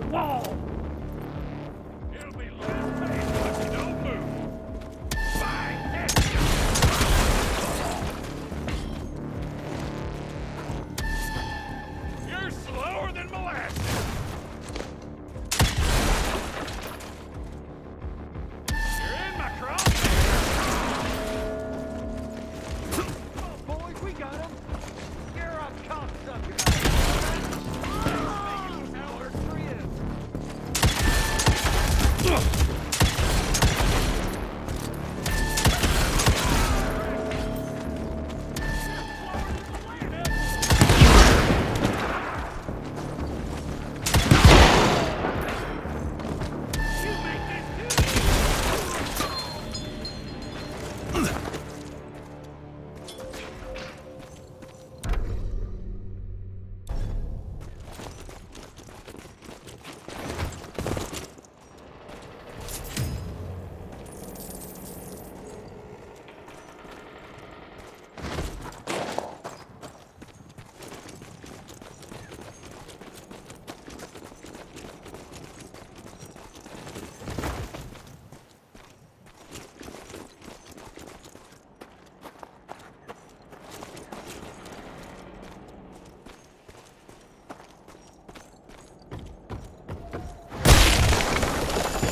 wall! It'll be last paid if you don't move. Bang! You're slower than molasses. You're in my crosshair. Oh, boys, we got him! You're a cocksucker! Our friend!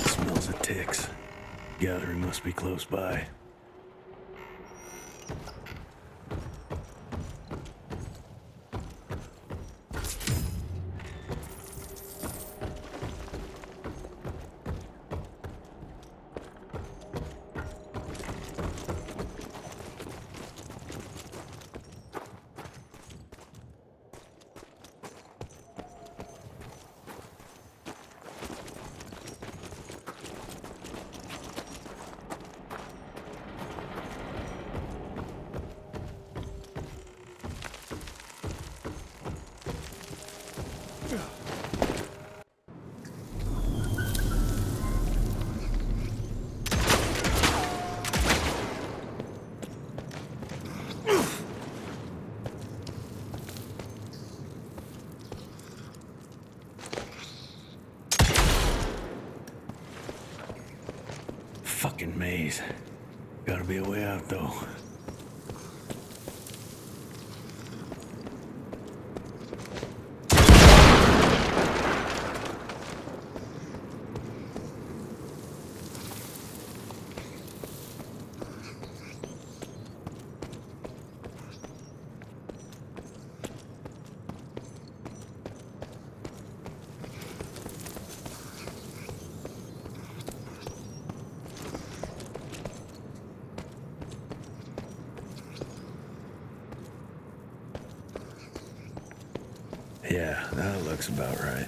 Smells of ticks. Gathering must be close by. Fucking maze. Gotta be a way out, though. Yeah, that looks about right.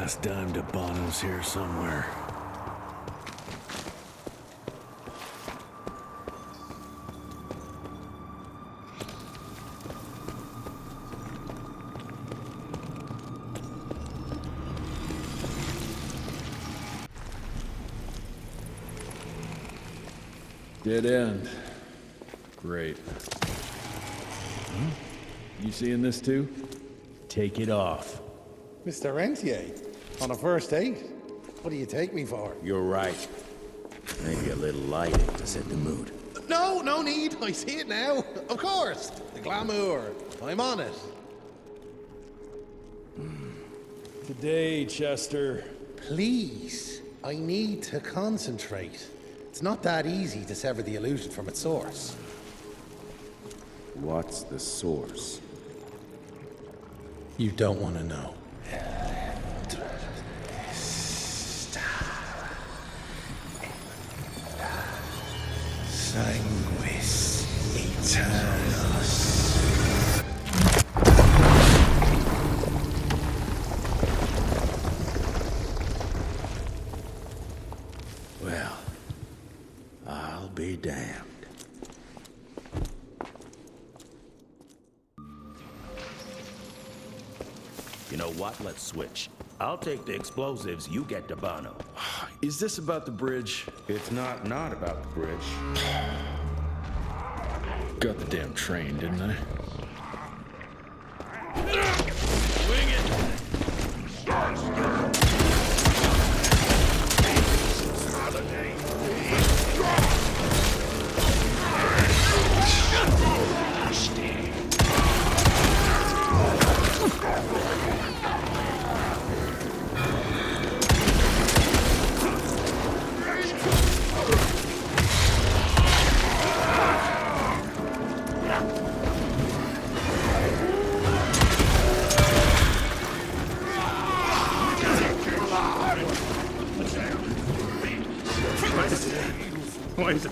last dime to Bono's here somewhere. Dead end. Great. You seeing this too? Take it off. Mr. Rentier, on a first date? What do you take me for? You're right. Maybe a little lighting to set the mood. No, no need. I see it now. Of course. The glamour. I'm on it. Today, Chester. Please. I need to concentrate. It's not that easy to sever the illusion from its source. What's the source? You don't want to know. Sanguis Eternus. Well, I'll be damned. You know what? Let's switch. I'll take the explosives, you get to Bono. Is this about the bridge? It's not about the bridge. Got the damn train, didn't I? Swing it! Wait.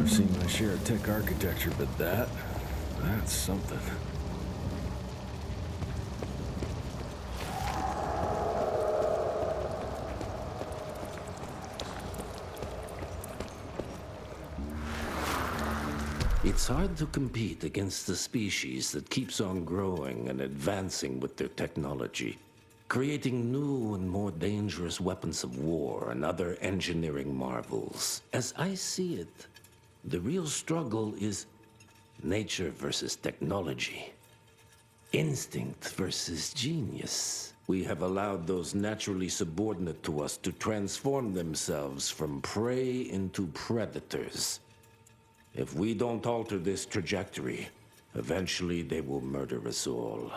I've seen my share of tech architecture, but that's something. It's hard to compete against the species that keeps on growing and advancing with their technology, creating new and more dangerous weapons of war and other engineering marvels. As I see it, the real struggle is nature versus technology, instinct versus genius. We have allowed those naturally subordinate to us to transform themselves from prey into predators. If we don't alter this trajectory, eventually they will murder us all.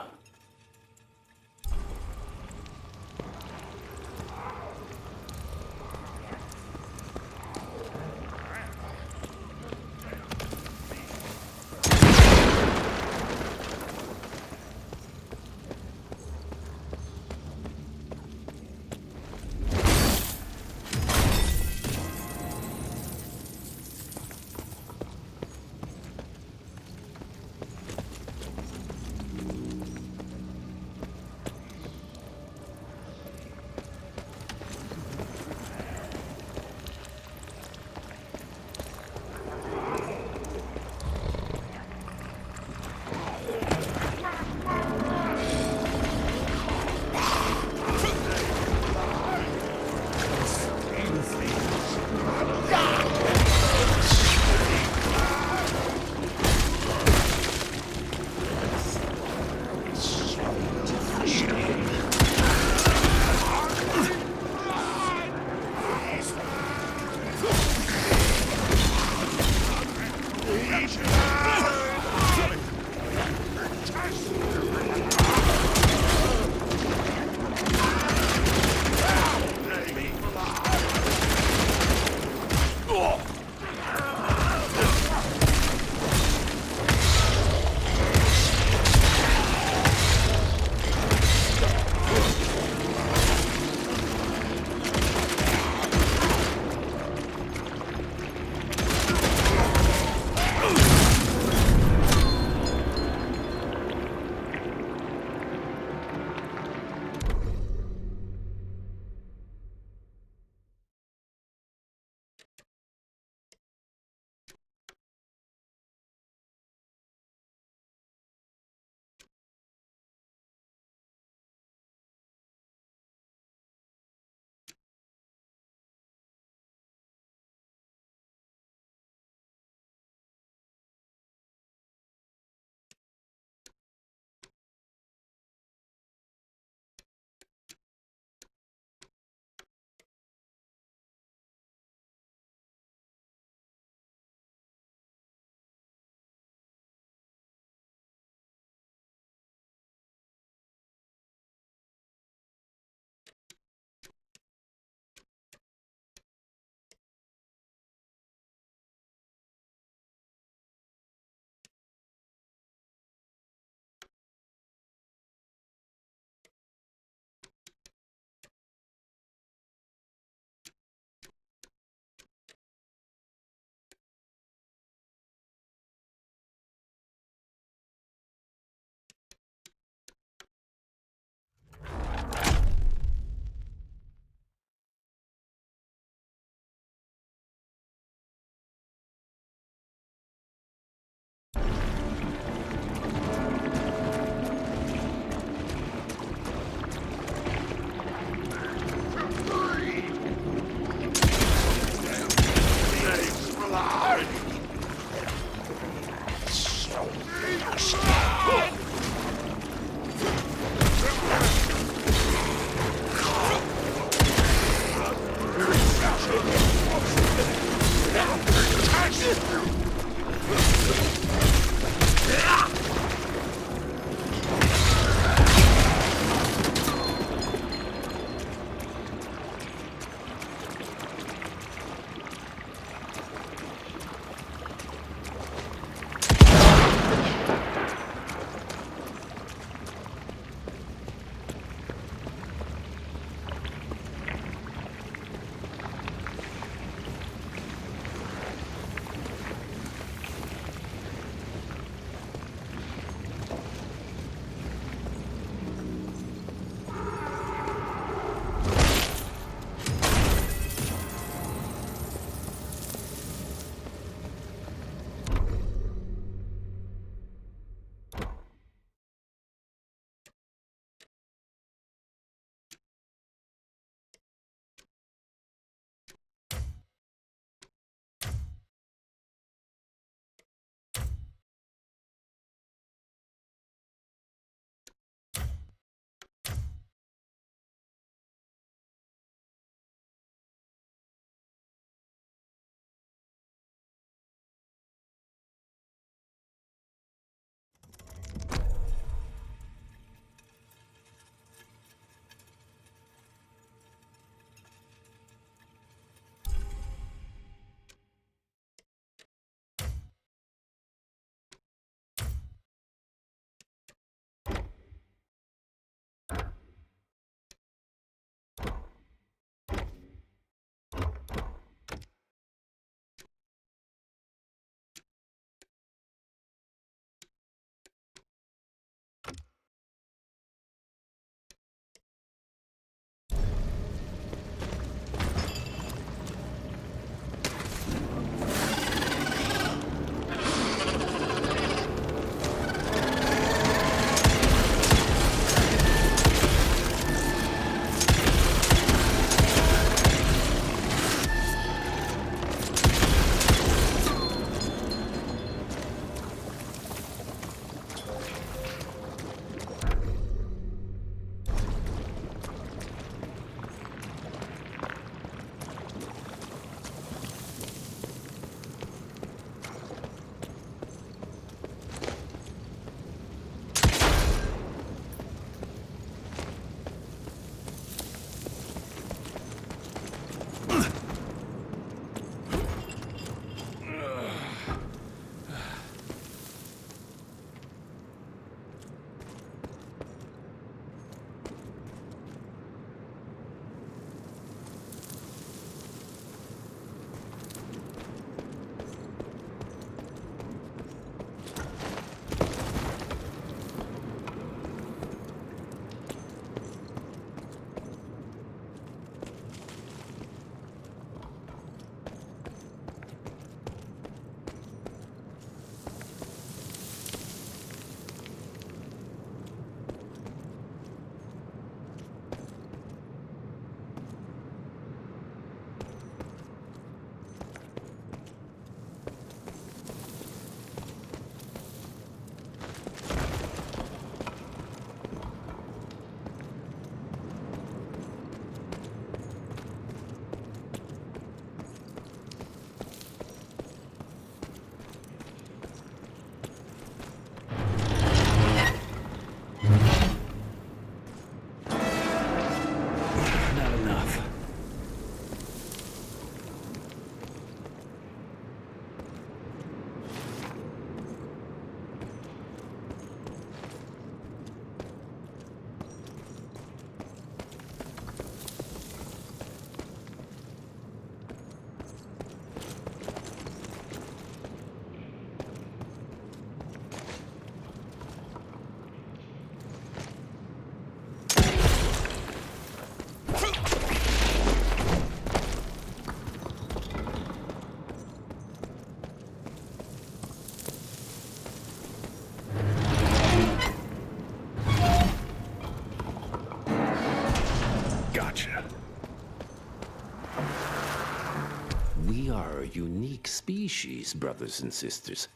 We are a unique species, brothers and sisters.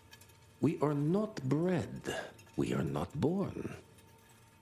We are not bred. We are not born.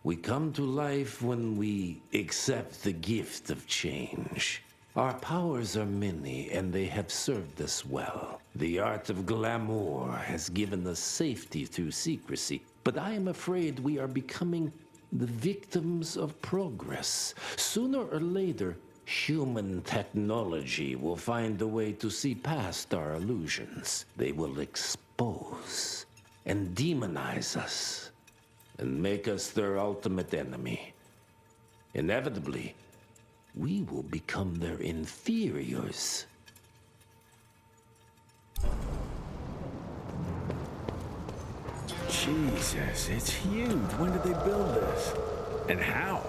We come to life when we accept the gift of change. Our powers are many, and they have served us well. The art of glamour has given us safety through secrecy, but I am afraid we are becoming the victims of progress. Sooner or later, human technology will find a way to see past our illusions. They will expose and demonize us and make us their ultimate enemy. Inevitably, we will become their inferiors. Jesus, it's huge. When did they build this? And how?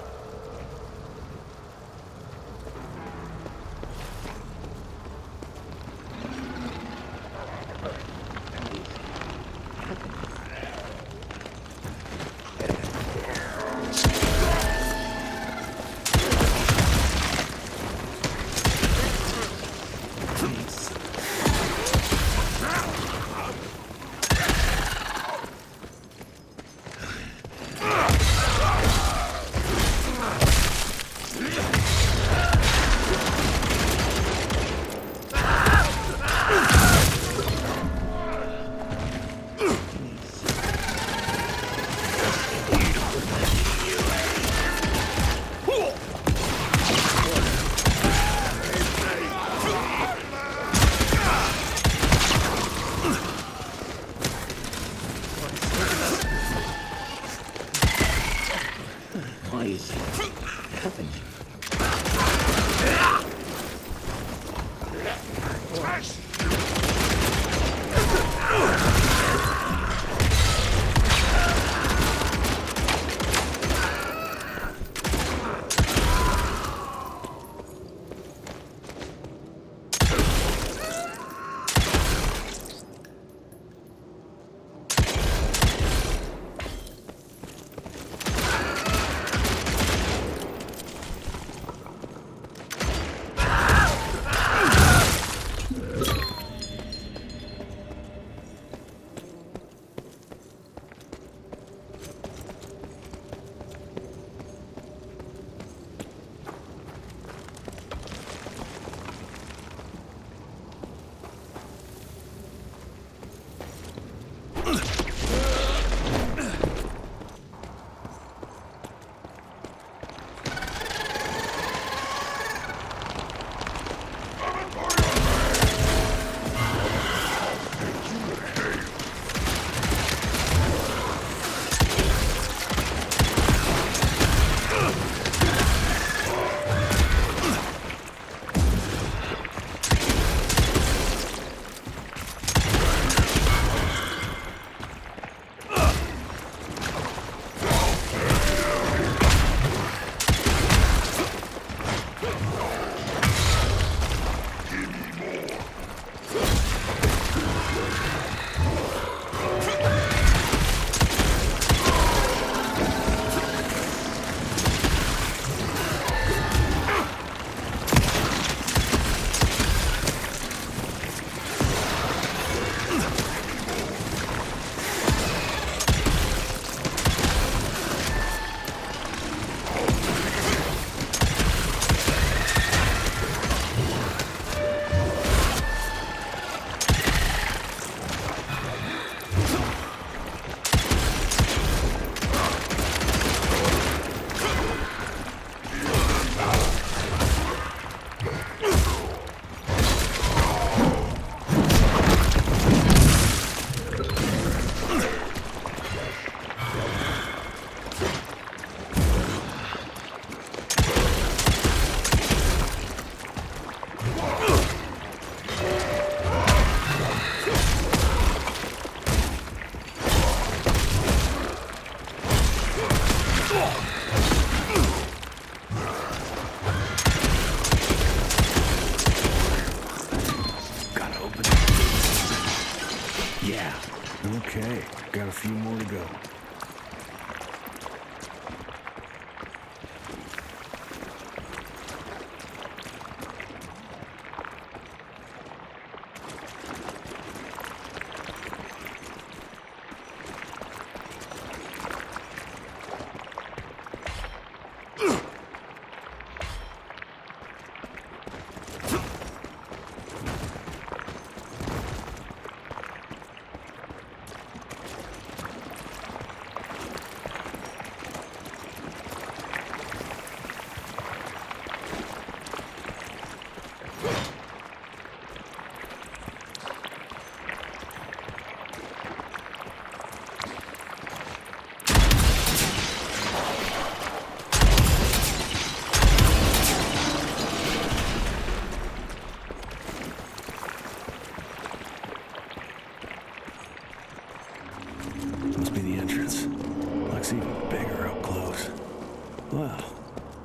Okay, got a few more to go.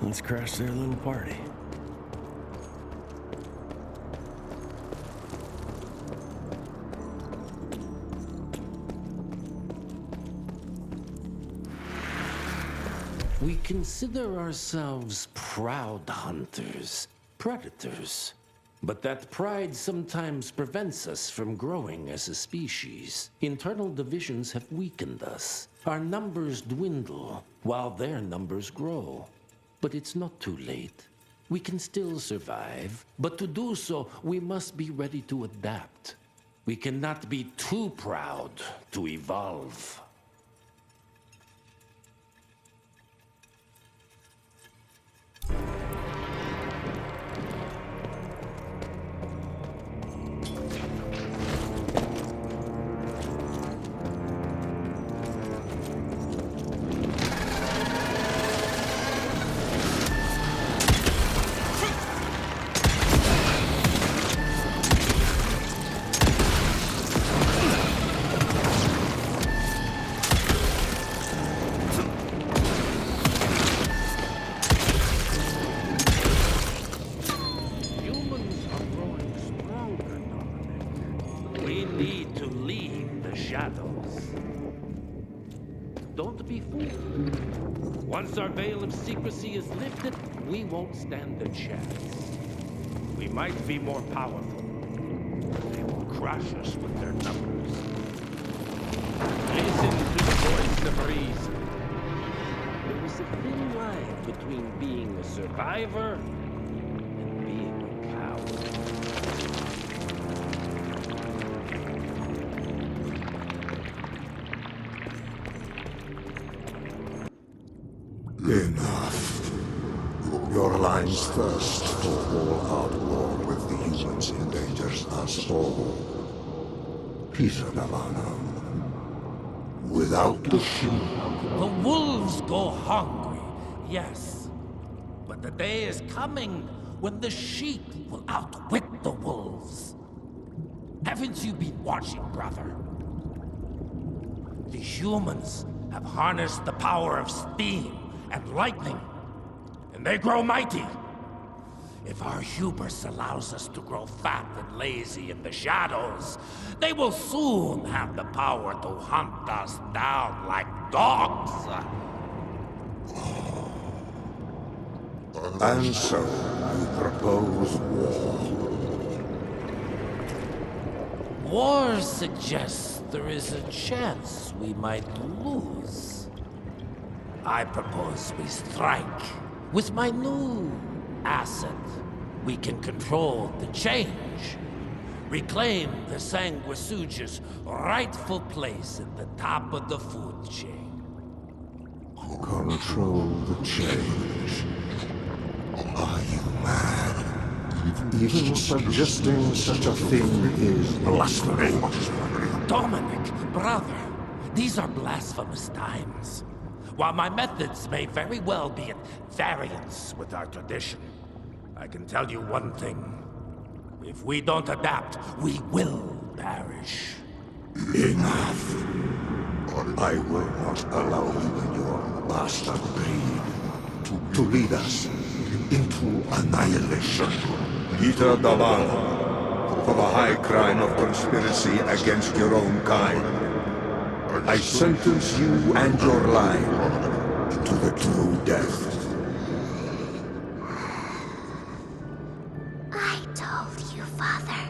Let's crash their little party. We consider ourselves proud hunters, predators. But that pride sometimes prevents us from growing as a species. Internal divisions have weakened us. Our numbers dwindle while their numbers grow. But it's not too late. We can still survive, but to do so, we must be ready to adapt. We cannot be too proud to evolve. Don't be fooled. Once our veil of secrecy is lifted, we won't stand a chance. We might be more powerful. They will crush us with their numbers. Listen to the voice of reason. There is a thin line between being a survivor and being a coward. Enough. Your line's thirst for all-out war with the humans endangers us all. Peter Davano. Without the sheep. The wolves go hungry, yes. But the day is coming when the sheep will outwit the wolves. Haven't you been watching, brother? The humans have harnessed the power of steam and lightning, and they grow mighty. If our hubris allows us to grow fat and lazy in the shadows, they will soon have the power to hunt us down like dogs. And so, you propose war. War suggests there is a chance we might lose. I propose we strike. With my new asset, we can control the change. Reclaim the Sanguisuja's rightful place at the top of the food chain. Control the change. Are you mad? Even suggesting such a thing is blasphemy. Dominic, brother, these are blasphemous times. While my methods may very well be at variance with our tradition, I can tell you one thing. If we don't adapt, we will perish. Enough. I will not allow you and your bastard breed to lead us into annihilation. Peter Davano, for the high crime of conspiracy against your own kind, I sentence you and your line to the true death. I told you, Father.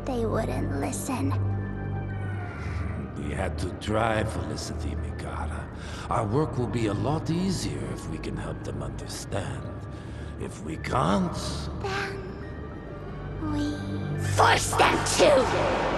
They wouldn't listen. We had to try, Felicity Mikata. Our work will be a lot easier if we can help them understand. If we can't... Then... we... force them to!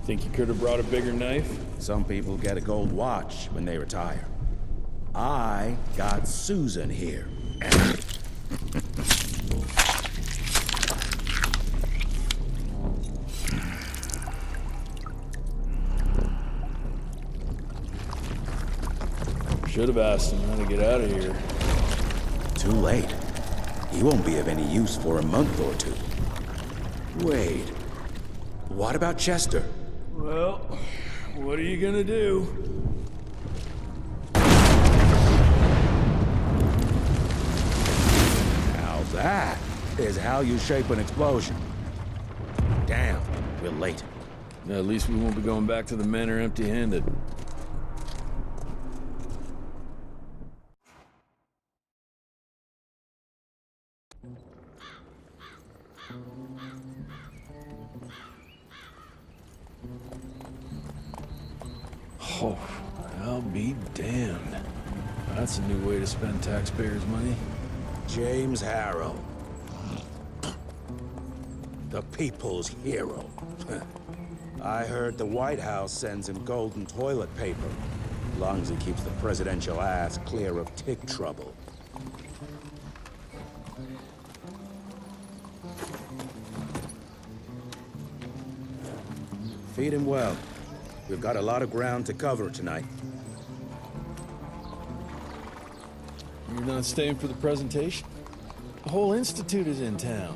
Think you could have brought a bigger knife? Some people get a gold watch when they retire. I got Susan here. Should have asked him how to get out of here. Too late. He won't be of any use for a month or two. Wait. What about Chester? Well, what are you gonna do? Now that is how you shape an explosion. Damn, we're late. At least we won't be going back to the manor empty-handed. Oh, I'll be damned. That's a new way to spend taxpayers' money. James Harrow. The people's hero. I heard the White House sends him golden toilet paper. As long as he keeps the presidential ass clear of tick trouble. Feed him well. We've got a lot of ground to cover tonight. You're not staying for the presentation? The whole institute is in town.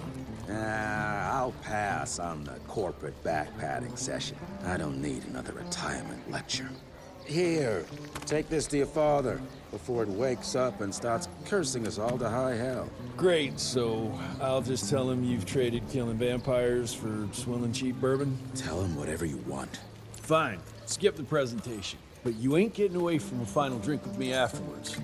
I'll pass on the corporate backpatting session. I don't need another retirement lecture. Here, take this to your father before it wakes up and starts cursing us all to high hell. Great, so I'll just tell him you've traded killing vampires for swilling cheap bourbon? Tell him whatever you want. Fine, skip the presentation. But you ain't getting away from a final drink with me afterwards.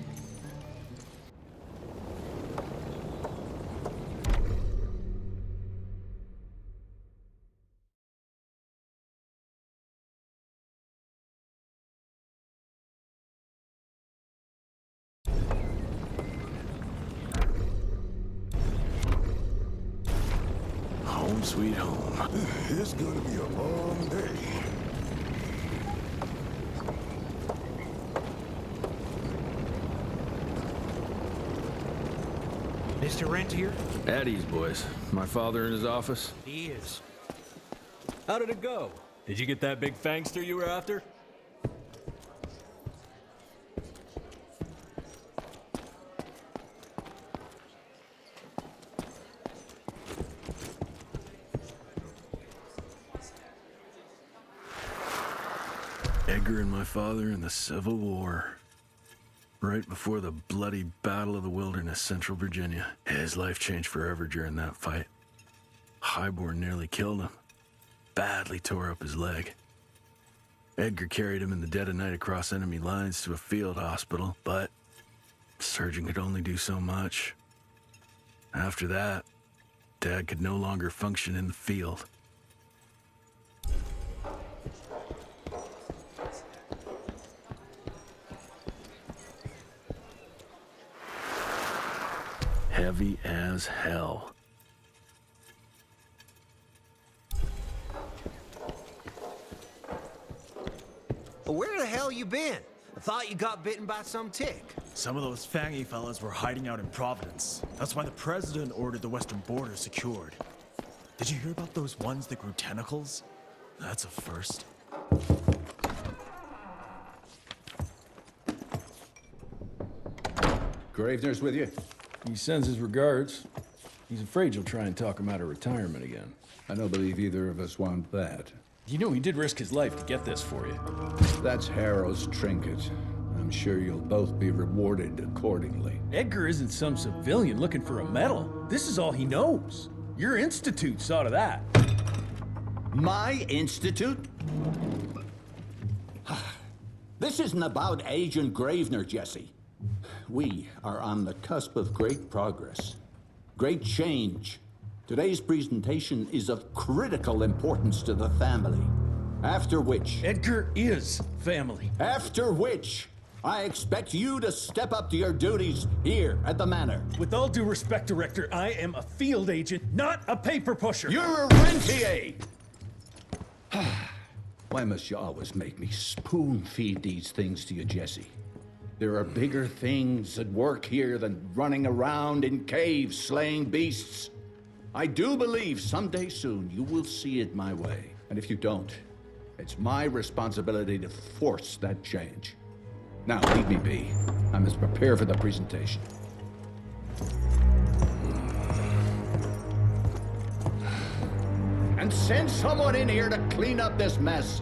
Home sweet home. It's gonna be a long day. Mr. Rentier? At ease, boys. My father in his office? He is. How did it go? Did you get that big fangster you were after? Edgar and my father in the Civil War. Right before the bloody Battle of the Wilderness, Central Virginia. His life changed forever during that fight. Highborn nearly killed him. Badly tore up his leg. Edgar carried him in the dead of night across enemy lines to a field hospital, but the surgeon could only do so much. After that, Dad could no longer function in the field. Heavy as hell. Where the hell you been? I thought you got bitten by some tick. Some of those fangy fellas were hiding out in Providence. That's why the president ordered the western border secured. Did you hear about those ones that grew tentacles? That's a first. Gravener's with you? He sends his regards. He's afraid you'll try and talk him out of retirement again. I don't believe either of us want that. You know he did risk his life to get this for you. That's Harrow's trinket. I'm sure you'll both be rewarded accordingly. Edgar isn't some civilian looking for a medal. This is all he knows. Your institute saw to that. My institute? This isn't about Agent Gravener, Jesse. We are on the cusp of great progress, great change. Today's presentation is of critical importance to the family. After which... Edgar is family. After which, I expect you to step up to your duties here at the manor. With all due respect, Director, I am a field agent, not a paper pusher. You're a rentier! Why must you always make me spoon-feed these things to you, Jesse? There are bigger things at work here than running around in caves slaying beasts. I do believe someday soon you will see it my way. And if you don't, it's my responsibility to force that change. Now, leave me be. I must prepare for the presentation. And send someone in here to clean up this mess.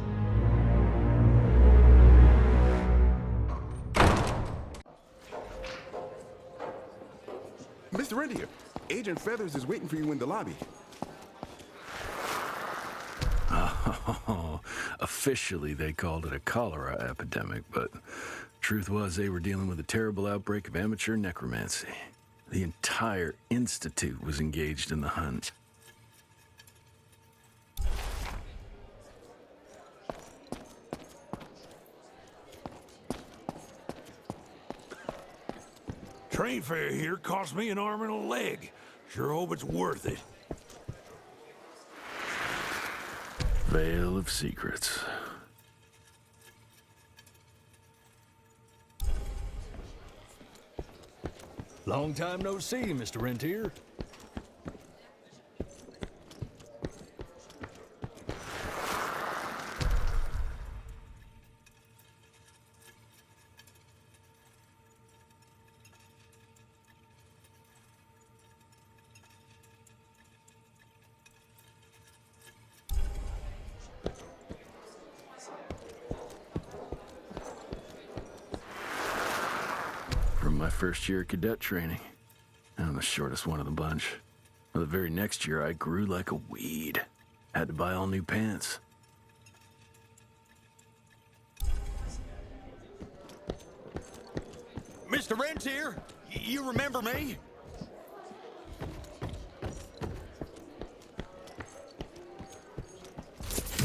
Mr. Rentier, Agent Feathers is waiting for you in the lobby. Oh, officially they called it a cholera epidemic, but truth was they were dealing with a terrible outbreak of amateur necromancy. The entire institute was engaged in the hunt. Train fare here cost me an arm and a leg. Sure hope it's worth it. Veil of Secrets. Long time no see, Mr. Rentier. From my first year of cadet training. I'm the shortest one of the bunch. Well, the very next year, I grew like a weed. Had to buy all new pants. Mr. Rentier, you remember me?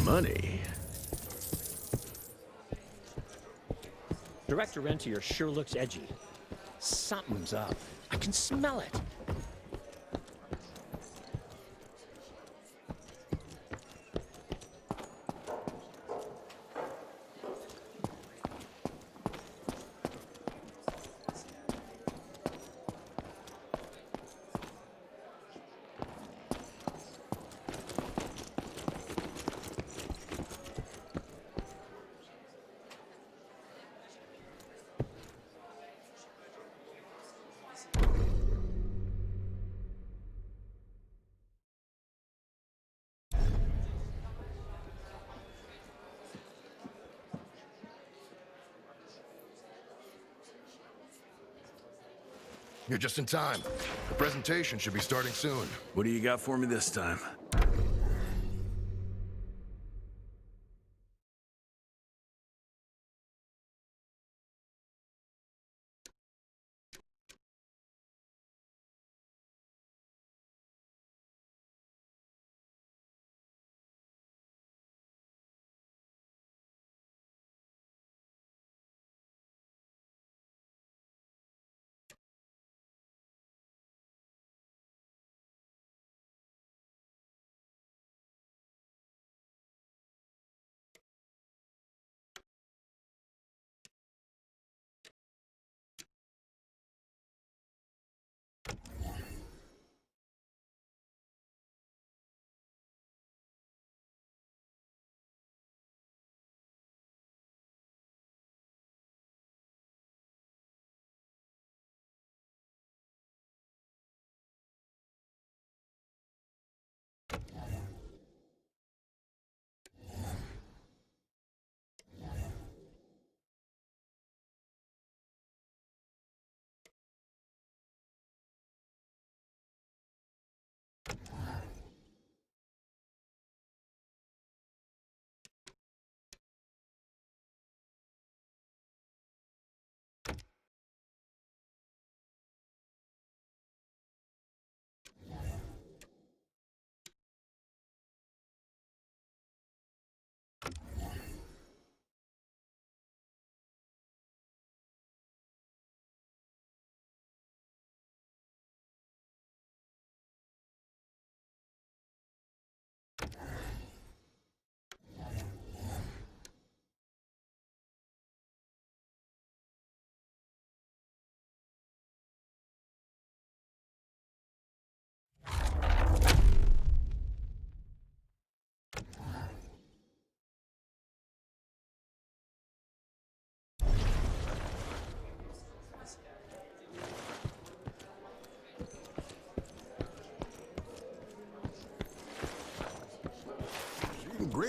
Money? Director Rentier sure looks edgy. Something's up. I can smell it. You're just in time. The presentation should be starting soon. What do you got for me this time?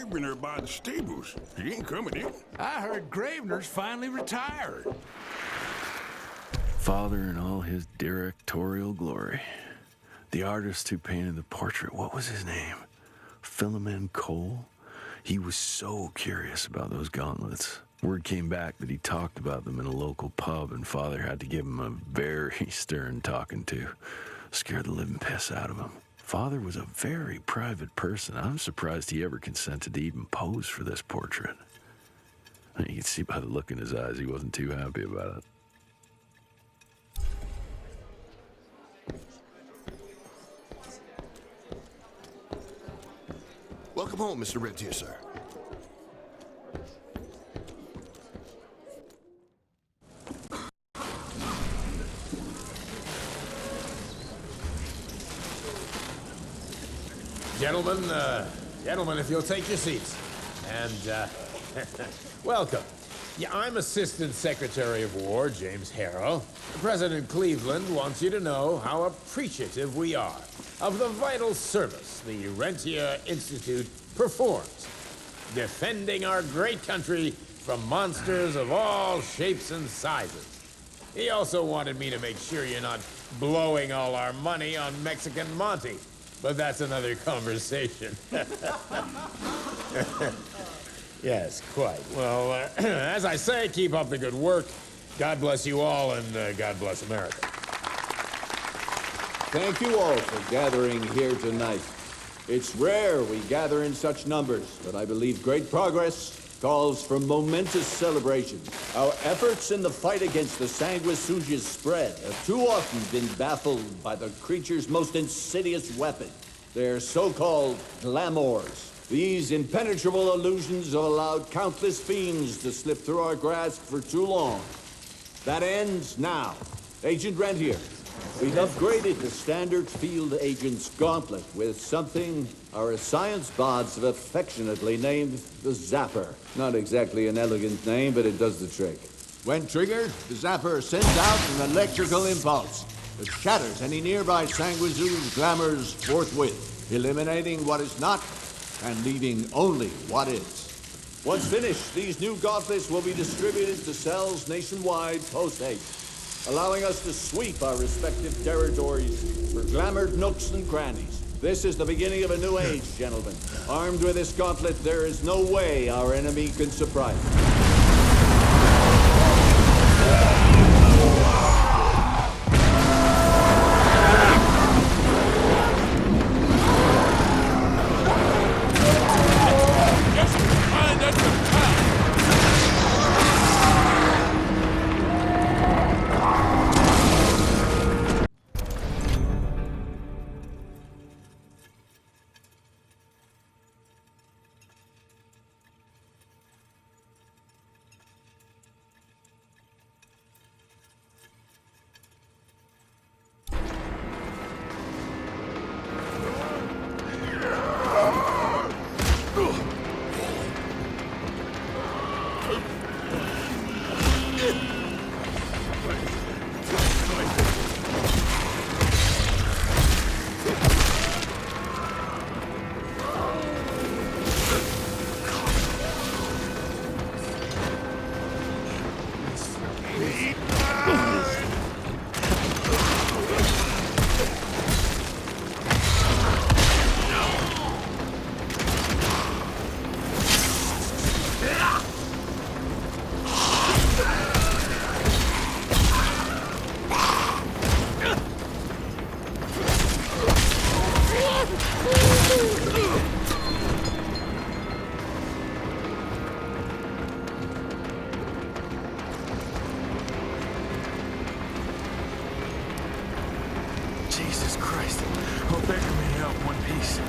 Grosvenor by the stables. He ain't coming in. I heard Gravener's finally retired. Father in all his directorial glory. The artist who painted the portrait, what was his name? Philomen Cole? He was so curious about those gauntlets. Word came back that he talked about them in a local pub, and Father had to give him a very stern talking to. Scared the living piss out of him. Father was a very private person. I'm surprised he ever consented to even pose for this portrait. You can see by the look in his eyes he wasn't too happy about it. Welcome home, Mr. Rentier, sir. Gentlemen, if you'll take your seats. And, welcome. Yeah, I'm Assistant Secretary of War, James Harrow. President Cleveland wants you to know how appreciative we are of the vital service the Rentier Institute performs, defending our great country from monsters of all shapes and sizes. He also wanted me to make sure you're not blowing all our money on Mexican Monty. But that's another conversation. Yes, quite. Well, as I say, keep up the good work. God bless you all, and God bless America. Thank you all for gathering here tonight. It's rare we gather in such numbers, but I believe great progress calls for momentous celebration. Our efforts in the fight against the Sanguisuga's spread have too often been baffled by the creature's most insidious weapon, their so-called glamours. These impenetrable illusions have allowed countless fiends to slip through our grasp for too long. That ends now. Agent Rentier, we've upgraded the standard field agent's gauntlet with something our science bots have affectionately named the Zapper. Not exactly an elegant name, but it does the trick. When triggered, the Zapper sends out an electrical impulse that shatters any nearby Sanguisuga's glamours forthwith, eliminating what is not and leaving only what is. Once finished, these new gauntlets will be distributed to cells nationwide post-haste, allowing us to sweep our respective territories for glamoured nooks and crannies. This is the beginning of a new age, gentlemen. Armed with this gauntlet, there is no way our enemy can surprise us. Jesus Christ. Hope Edgar may help one piece.